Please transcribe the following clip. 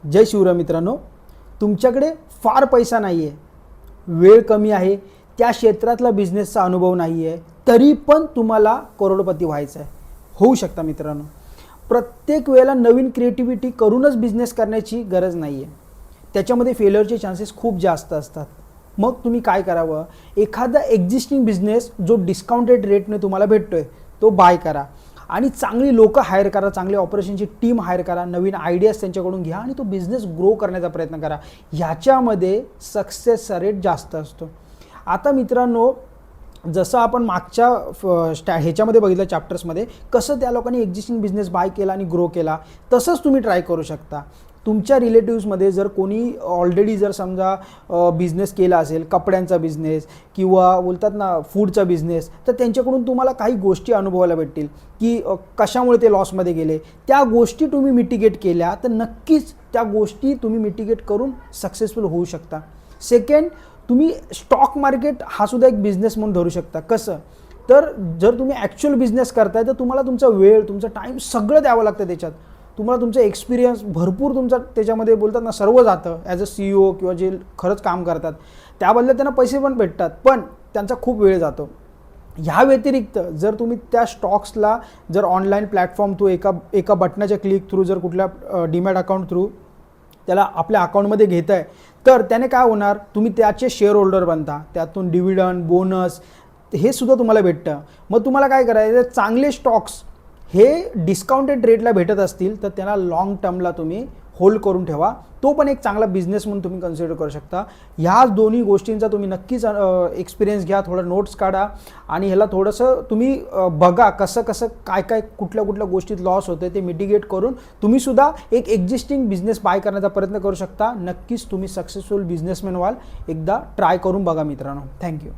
जय शिवराय मित्रांनो, तुमच्याकडे फार पैसा नाही आहे, वेळ कमी आहे, त्या क्षेत्रातला बिझनेसचा अनुभव नाही आहे, तरी पण तुम्हाला करोडपती व्हायचं आहे. होऊ शकता मित्रांनो. प्रत्येक वेळेला नवीन क्रिएटिव्हिटी करूनच बिझनेस करण्याची गरज नाही आहे. त्याच्यामध्ये फेल्युअरचे चान्सेस खूप जास्त असतात. मग तुम्ही काय करावं, एखादा एक्झिस्टिंग बिझनेस जो डिस्काउंटेड रेटने तुम्हाला भेटतोय तो बाय करा आणि चांगली लोकं हायर करा, चांगली ऑपरेशनची टीम हायर करा, नवीन आयडियाज त्यांच्याकडून घ्या आणि तो बिझनेस ग्रो करण्याचा प्रयत्न करा. ह्याच्यामध्ये सक्सेसचा रेट जास्त असतो. आता मित्रांनो, जसं आपण मागच्या ह्याच्यामध्ये बघितलं चॅप्टर्समध्ये कसं त्या लोकांनी एक्झिस्टिंग बिझनेस बाय केला आणि ग्रो केला, तसंच तुम्ही ट्राय करू शकता. तुमच्या रिलेटिव्समध्ये जर कोणी ऑलरेडी जर समजा बिझनेस केला असेल, कपड्यांचा बिझनेस किंवा बोलतात ना फूडचा बिझनेस, तर त्यांच्याकडून तुम्हाला काही गोष्टी अनुभवायला भेटतील की कशामुळे ते लॉसमध्ये गेले. त्या गोष्टी तुम्ही मिटिगेट केल्या तर नक्कीच त्या गोष्टी तुम्ही मिटिगेट करून सक्सेसफुल होऊ शकता. सेकंड, तुम्ही स्टॉक मार्केट हा सुद्धा एक बिझनेस म्हणून धरू शकता. कसं, तर जर तुम्ही ॲक्च्युअल बिझनेस करताय तर तुम्हाला तुमचा वेळ, तुमचा टाईम सगळं द्यावं लागतं. त्याच्यात तुम्हाला तुमचा एक्सपिरियन्स भरपूर तुमचा त्याच्यामध्ये बोलतात ना सर्व जातं. ॲज अ CEO किंवा जे खरंच काम करतात त्याबद्दल त्यांना पैसे पण भेटतात, पण त्यांचा खूप वेळ जातो. ह्या व्यतिरिक्त जर तुम्ही त्या स्टॉक्सला जर ऑनलाईन प्लॅटफॉर्म थ्रू एका बटनाच्या क्लिक थ्रू जर कुठल्या डीमॅट अकाउंट थ्रू त्याला आपल्या अकाउंटमध्ये घेत आहे, तर त्याने काय होणार, तुम्ही त्याचे शेअर होल्डर बनता. त्यातून डिव्हिडंड, बोनस हे सुद्धा तुम्हाला भेटतं. मग तुम्हाला काय करायचं, चांगले स्टॉक्स हे डिस्काउंटेड रेटला भेटत असतील तर त्यांना लॉंग टर्मला तुम्ही होल्ड करून ठेवा. तो पण एक चांगला बिझनेस म्हणून तुम्ही कन्सिडर करू शकता. ह्या दोन्ही गोष्टींचा तुम्ही नक्कीच एक्सपिरियन्स घ्या, थोडं नोट्स काढा आणि ह्याला थोडंसं तुम्ही बघा कसं कसं काय काय कुठल्या कुठल्या गोष्टीत लॉस होते ते मिटिगेट करून तुम्ही सुद्धा एक एक्झिस्टिंग बिझनेस बाय करण्याचा प्रयत्न करू शकता. नक्कीच तुम्ही सक्सेसफुल बिझनेसमॅन व्हाल. एकदा ट्राय करून बघा मित्रांनो. थँक्यू.